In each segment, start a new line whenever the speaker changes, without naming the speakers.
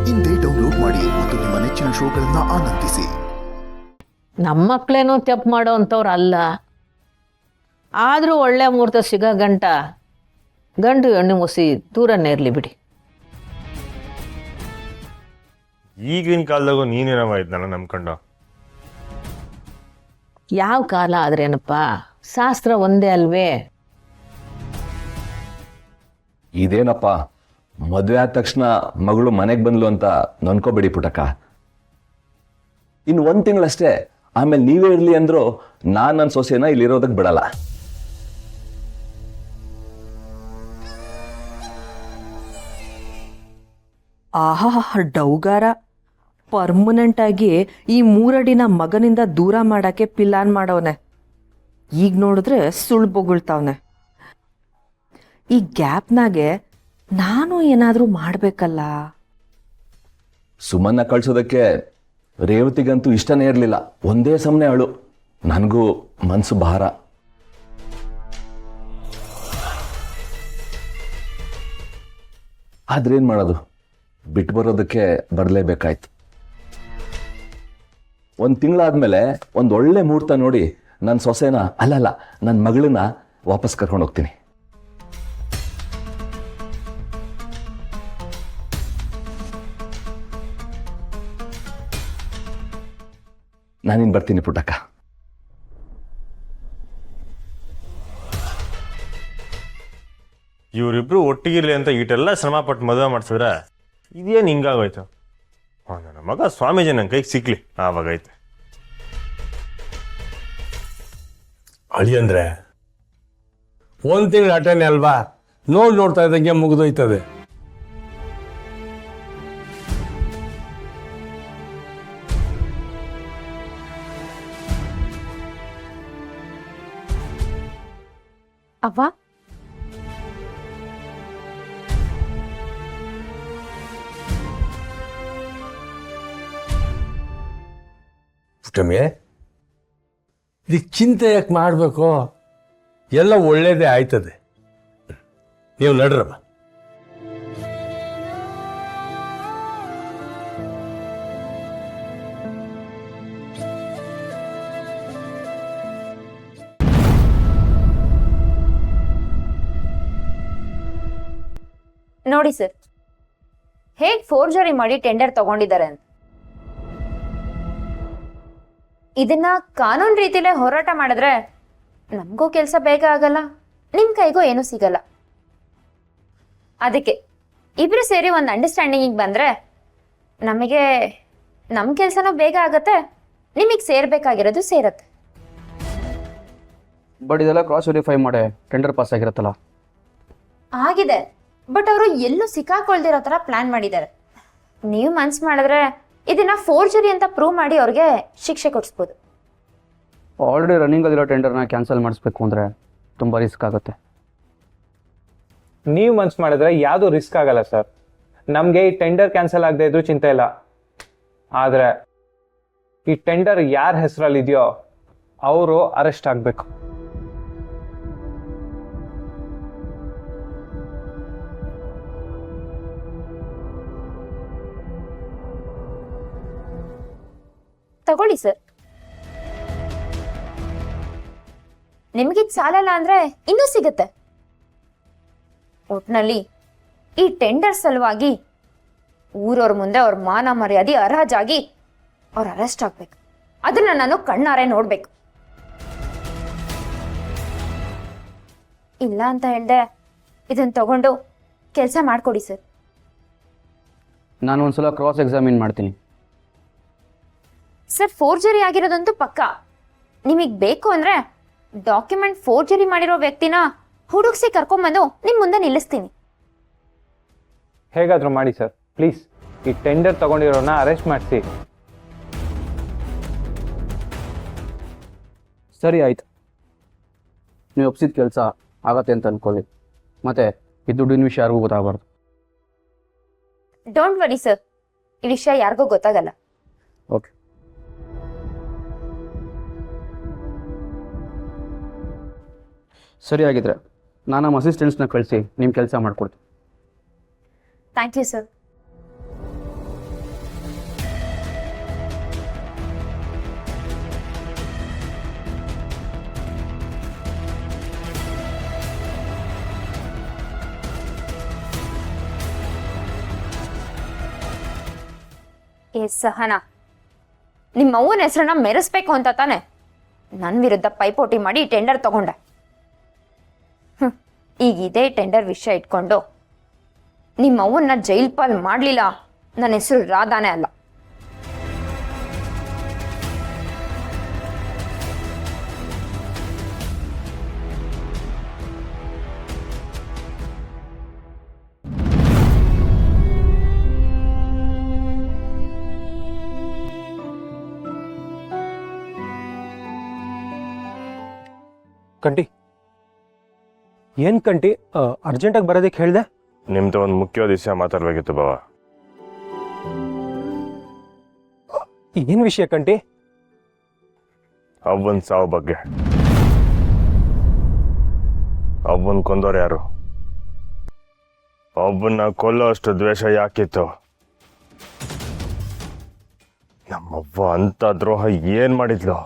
ಇಂದೇ ಡೌನ್ಲೋಡ್ ಮಾಡಿ ಮತ್ತು ನಿಮ್ಮ ನೆಚ್ಚಿನ ಶೋಗಳನ್ನ ಆನಂದಿಸಿ.
ನಮ್ಮ ಮಕ್ಕಳೇನೋ ತಪ್ಪು ಮಾಡೋ ಅಂಥವ್ರು ಅಲ್ಲ. ಆದರೂ ಒಳ್ಳೆ ಮುಹೂರ್ತ ಸಿಗೋ ಗಂಡು ಹೆಣ್ಣು ಮುಸಿ ದೂರನೇ ಇರಲಿ ಬಿಡಿ.
ಈಗಿನ ಕಾಲದಾಗೂ ನೀನೇನವ ಇದ್ನಲ್ಲ ನಂಬ್ಕೊಂಡು.
ಯಾವ ಕಾಲ ಆದ್ರೇನಪ್ಪ, ಶಾಸ್ತ್ರ ಒಂದೇ ಅಲ್ವೇ?
ಇದೇನಪ್ಪ ಮದುವೆ ಆದ ತಕ್ಷಣ ಮಗಳು ಮನೆಗೆ ಬಂದ್ಲು ಅಂತ ನನ್ಕೋಬೇಡಿ ಪುಟಕ. ಇನ್ನು 1 ತಿಂಗಳಷ್ಟೇ, ಆಮೇಲೆ ನೀವೇ ಇರಲಿ ಅಂದ್ರು ನಾನು ನನ್ನ ಸೊಸೆನ ಇಲ್ಲಿರೋದಕ್ಕೆ ಬಿಡಲ್ಲ.
ಆಹಾ, ಡೌಗಾರ ಪರ್ಮನೆಂಟ್ ಆಗಿ ಈ 3 ಅಡಿನ ಮಗನಿಂದ ದೂರ ಮಾಡಕ್ಕೆ ಪ್ಲಾನ್ ಮಾಡವನೆ. ಈಗ ನೋಡಿದ್ರೆ ಸುಳ್ಳು ಬೊಗಳ್ತಾವನೆ. ಈ ಗ್ಯಾಪ್ನಾಗೆ ನಾನು ಏನಾದರೂ ಮಾಡಬೇಕಲ್ಲ.
ಸುಮನ್ನ ಕಳ್ಸೋದಕ್ಕೆ ರೇವತಿಗಂತೂ ಇಷ್ಟನೇ ಇರಲಿಲ್ಲ. ಒಂದೇ ಸಮನೆ ಅಳು. ನನಗೂ ಮನಸ್ಸು ಭಾರ. ಆದ್ರೇನು ಮಾಡೋದು, ಬಿಟ್ಟು ಬರೋದಕ್ಕೆ ಬರಲೇಬೇಕಾಯ್ತು. 1 ತಿಂಗಳಾದ್ಮೇಲೆ ಒಂದು ಒಳ್ಳೆ ಮುಹೂರ್ತ ನೋಡಿ ನನ್ನ ಸೊಸೆನ ಅಲ್ಲಲ್ಲ ನನ್ನ ಮಗಳನ್ನ ವಾಪಸ್ ಕರ್ಕೊಂಡು ಹೋಗ್ತೀನಿ. ನಾನಿನ್ ಬರ್ತೀನಿ ಪುಟ್ಟಕ್ಕ.
ಇವರಿಬ್ರು ಒಟ್ಟಿಗಿರ್ಲಿ ಅಂತ ಈಟೆಲ್ಲ ಶ್ರಮ ಪಟ್ಟು ಮದುವೆ ಮಾಡ್ಸಿದ್ರೆ ಇದೇನು ಹಿಂಗಾಗೋಯ್ತು? ನನ್ನ ಮಗ ಸ್ವಾಮೀಜಿ ನನ್ನ ಕೈಗೆ ಸಿಕ್ಲಿ ಆವಾಗೈತೆ.
ಅಳಿ ಅಂದ್ರೆ 1 ತಿಂಗಳು ಅಟೆನೆ ಅಲ್ವಾ, ನೋಡ್ತಾ ಇದ್ದಂಗೆ ಮುಗಿದೋಯ್ತದೆ.
ಅವ್ವ,
ಪುಟ್ಟಮ್ಮೆ, ಇದಕ್ಕೆ ಚಿಂತೆ ಯಾಕೆ ಮಾಡಬೇಕು? ಎಲ್ಲ ಒಳ್ಳೇದೇ ಆಯ್ತದೆ. ನೀವು ನಡ್ರಮ್ಮ.
ನೋಡಿ ಸರ್, ಹೇಗ್ ಫೋರ್ಜರಿ ಮಾಡಿ ಟೆಂಡರ್ ತಗೊಂಡಿದ್ದಾರೆ ಅಂತ. ಇದನ್ನ ಕಾನೂನು ರೀತಿಲೇ ಹೋರಾಟ ಮಾಡಿದ್ರೆ ನಮಗೂ ಕೆಲಸ ಬೇಗ ಆಗಲ್ಲ, ನಿಮ್ ಕೈಗೂ ಏನೂ ಸಿಗಲ್ಲ. ಅದಕ್ಕೆ ಇಬ್ರು ಸೇರಿ ಒಂದು ಅಂಡರ್ಸ್ಟ್ಯಾಂಡಿಂಗ್ ಬಂದ್ರೆ ನಮಗೆ ನಮ್ಮ ಕೆಲಸನೂ ಬೇಗ ಆಗತ್ತೆ, ನಿಮಗೆ ಸೇರ್ಬೇಕಾಗಿರೋದು ಸೇರತ್ತೆ.
ಬಟ್ ಇದೆಲ್ಲ ಕ್ರಾಸ್ ವೆರಿಫೈ ಮಾಡಿ ಟೆಂಡರ್ ಪಾಸ್ ಆಗಿರತ್ತಲ್ಲ.
ಆಗಿದೆ, ಬಟ್ ಅವರು ಎಲ್ಲೂ ಸಿಕ್ಕಾಕೊಳ್ದಿರೋ ಥರ ಪ್ಲಾನ್ ಮಾಡಿದ್ದಾರೆ. ನೀವು ಮನ್ಸು ಮಾಡಿದ್ರೆ ಇದನ್ನ ಫೋರ್ಜರಿ ಅಂತ ಪ್ರೂವ್ ಮಾಡಿ ಅವ್ರಿಗೆ ಶಿಕ್ಷೆ ಕೊಡಿಸ್ಬೋದು.
ಆಲ್ರೆಡಿ ರನ್ನಿಂಗಲ್ಲಿರೋ ಟೆಂಡರ್ನ ಕ್ಯಾನ್ಸಲ್ ಮಾಡಿಸ್ಬೇಕು ಅಂದರೆ ತುಂಬ ರಿಸ್ಕ್ ಆಗುತ್ತೆ.
ನೀವು ಮನ್ಸು ಮಾಡಿದ್ರೆ ಯಾವುದು ರಿಸ್ಕ್ ಆಗಲ್ಲ ಸರ್. ನಮಗೆ ಈ ಟೆಂಡರ್ ಕ್ಯಾನ್ಸಲ್ ಆಗದೆ ಇದ್ರೂ ಚಿಂತೆ ಇಲ್ಲ. ಆದರೆ ಈ ಟೆಂಡರ್ ಯಾರ ಹೆಸರಲ್ಲಿದೆಯೋ ಅವರು ಅರೆಸ್ಟ್ ಆಗಬೇಕು.
ತಗೊಳ್ಳಿ ಸರ್, ನಿಮಗಿದ್ ಸಾಲಲ್ಲ ಅಂದ್ರೆ ಇನ್ನೂ ಸಿಗತ್ತೆ. ಒಟ್ನಲ್ಲಿ ಈ ಟೆಂಡರ್ ಸಲುವಾಗಿ ಊರವ್ರ ಮುಂದೆ ಅವ್ರ ಮಾನ ಮರ್ಯಾದೆ ಹರಾಜಾಗಿ ಅವ್ರ ಅರೆಸ್ಟ್ ಆಗ್ಬೇಕು. ಅದನ್ನ ನಾನು ಕಣ್ಣಾರೆ ನೋಡ್ಬೇಕು. ಇಲ್ಲ ಅಂತ ಹೇಳ್ದೆ ಇದನ್ನ ತಗೊಂಡು ಕೆಲಸ ಮಾಡ್ಕೊಡಿ ಸರ್.
ನಾನು ಒಂದ್ಸಲ ಕ್ರಾಸ್ ಎಕ್ಸಾಮಿನ್ ಮಾಡ್ತೀನಿ.
ಸರ್, ಫೋರ್ಜರಿ ಆಗಿರೋದಂತೂ ಪಕ್ಕ. ನಿಮಗೆ ಬೇಕು ಅಂದ್ರೆ ಡಾಕ್ಯುಮೆಂಟ್ ಫೋರ್ಜರಿ ಮಾಡಿರೋ ವ್ಯಕ್ತಿನ ಹುಡುಕ್ಸಿ ಕರ್ಕೊಂಡ್ಬಂದು ನಿಮ್ ಮುಂದೆ ನಿಲ್ಲಿಸ್ತೀನಿ.
ಹೇಗಾದರೂ ಮಾಡಿ ಸರ್, ಪ್ಲೀಸ್. ಈ ಟೆಂಡರ್ ತಗೊಂಡಿರೋನ ಅರೆಸ್ಟ್ ಮಾಡಿಸಿ.
ಸರಿ ಆಯ್ತು, ನೀವು ಒಪ್ಸಿದ ಕೆಲಸ ಆಗತ್ತೆ ಅಂತ ಅನ್ಕೊಳ್ಳಿ. ಮತ್ತೆ ಈ ದುಡ್ಡಿನ ವಿಷಯ ಯಾರಿಗೂ ಗೊತ್ತಾಗಬಾರ್ದು.
ಡೋಂಟ್ ವರಿ ಸರ್, ಈ ವಿಷಯ ಯಾರಿಗೂ ಗೊತ್ತಾಗಲ್ಲ.
ಓಕೆ. ಸರಿ ಆಗಿದ್ರೆ ನಾನು ನಮ್ಮ ಅಸಿಸ್ಟೆಂಟ್ಸ್ನ ಕಳಿಸಿ ನಿಮ್ಮ ಕೆಲಸ ಮಾಡಿಕೊಡ್ತೀನಿ.
Thank you sir. ಏ ಸಹನ, ನಿಮ್ಮ ಅವ್ವನ ಹೆಸರನ್ನ ಮೆರೆಸ್ಬೇಕು ಅಂತ ತಾನೆ ನನ್ನ ವಿರುದ್ಧ ಪೈಪೋಟಿ ಮಾಡಿ ಟೆಂಡರ್ ತಗೊಂಡೆ. ಈಗ ಇದೇ ಟೆಂಡರ್ ವಿಷಯ ಇಟ್ಕೊಂಡು ನಿಮ್ಮ ಅವ್ವನ್ನ ಜೈಲ್ ಪಾಲ್ ಮಾಡಲಿಲ್ಲ, ನನ್ನ ಹೆಸರು ರಾಧಾನೇ ಅಲ್ಲ.
ಕಂಟಿ, ಏನ್ ಕಂಟಿ ಅರ್ಜೆಂಟಾಗಿ ಬರೋದಕ್ಕೆ ಹೇಳ್ದೆ?
ನಿಮ್ದು ಒಂದು ಮುಖ್ಯವಾದ ವಿಷಯ ಮಾತಾಡ್ಬೇಕಿತ್ತು ಬಾವ.
ಏನ್ ವಿಷಯ ಕಂಟಿ?
ಅವ್ವನ್ ಸಾವು ಬಗ್ಗೆ. ಅವ್ವನ್ ಕೊಂದವ್ರು ಯಾರು? ಒಬ್ಬನ್ನ ಕೊಲ್ಲೋ ಅಷ್ಟು ದ್ವೇಷ ಯಾಕಿತ್ತು? ನಮ್ಮವ್ವ ಅಂತ ದ್ರೋಹ ಏನ್ ಮಾಡಿದ್ಲು?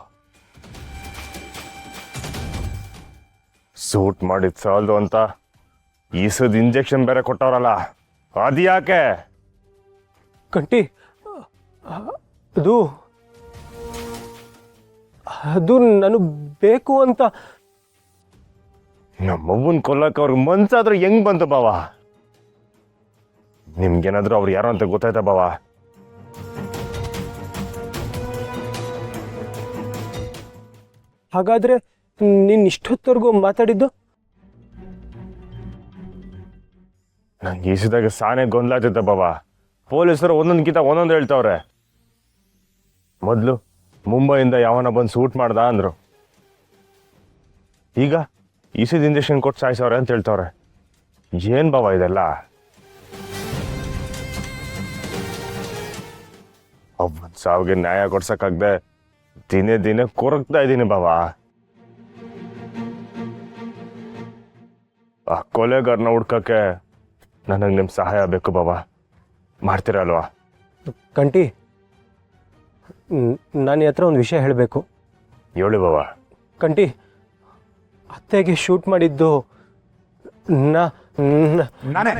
ಸೂಟ್ ಮಾಡಿದ್ ಸಾಲದು ಅಂತ ಈಸದ್ ಇಂಜೆಕ್ಷನ್ ಬೇರೆ ಕೊಟ್ಟವ್ರಲ್ಲ, ಅದು ಯಾಕೆ?
ಕಂಟಿ, ಅದು ನನಗೆ ಬೇಕು ಅಂತ.
ನಮ್ಮವ್ವನ್ ಕೊಲ್ಲಕ್ಕೆ ಅವ್ರಿಗೆ ಮನ್ಸಾದ್ರೂ ಹೆಂಗ್ ಬಂತು ಬಾವ? ನಿಮ್ಗೇನಾದ್ರೂ ಅವ್ರು ಯಾರು ಅಂತ ಗೊತ್ತಾಯ್ತಾ ಬಾವ?
ಹಾಗಾದ್ರೆ ನೀನ್ ಇಷ್ಟೊತ್ತವರೆಗೂ ಮಾತಾಡಿದ್ದು?
ನಂಗೆ ಈಸಿದಾಗ ಸಾನೆ ಗೊಂದಲ ಆಗ್ತಿದ್ದ ಬಾವ. ಪೊಲೀಸರು ಒಂದೊಂದ್ಕಿಂತ ಒಂದೊಂದು ಹೇಳ್ತಾವ್ರೆ. ಮೊದಲು ಮುಂಬೈಯಿಂದ ಯಾವನ ಬಂದು ಸೂಟ್ ಮಾಡ್ದ ಅಂದ್ರು, ಈಗ ಈಸಿದ ಇಂಜೆಕ್ಷನ್ ಕೊಟ್ಟು ಸಾಯಿಸವ್ರೆ ಅಂತ ಹೇಳ್ತಾವ್ರೆ. ಏನ್ ಬಾವ ಇದೆಲ್ಲ? ಒಬ್ಬನ್ ಸಾವಿಗೆ ನ್ಯಾಯ ಕೊಡ್ಸಕ್ಕಾಗ್ದೆ ದಿನೇ ದಿನೇ ಕೊರಗ್ತಾ ಇದ್ದೀನಿ ಬಾವ. ಆ ಕೊಲೆಗಾರನ ಹುಡ್ಕಕ್ಕೆ ನನಗೆ ನಿಮ್ಮ ಸಹಾಯ ಬೇಕು ಬಾವ. ಮಾಡ್ತೀರಲ್ವಾ?
ಕಂಟಿ, ನಾನು ಹತ್ರ ಒಂದು ವಿಷಯ ಹೇಳಬೇಕು.
ಹೇಳಿ ಬಾವ.
ಕಂಟಿ, ಅತ್ತೆಗೆ ಶೂಟ್ ಮಾಡಿದ್ದು
ನಾನೇ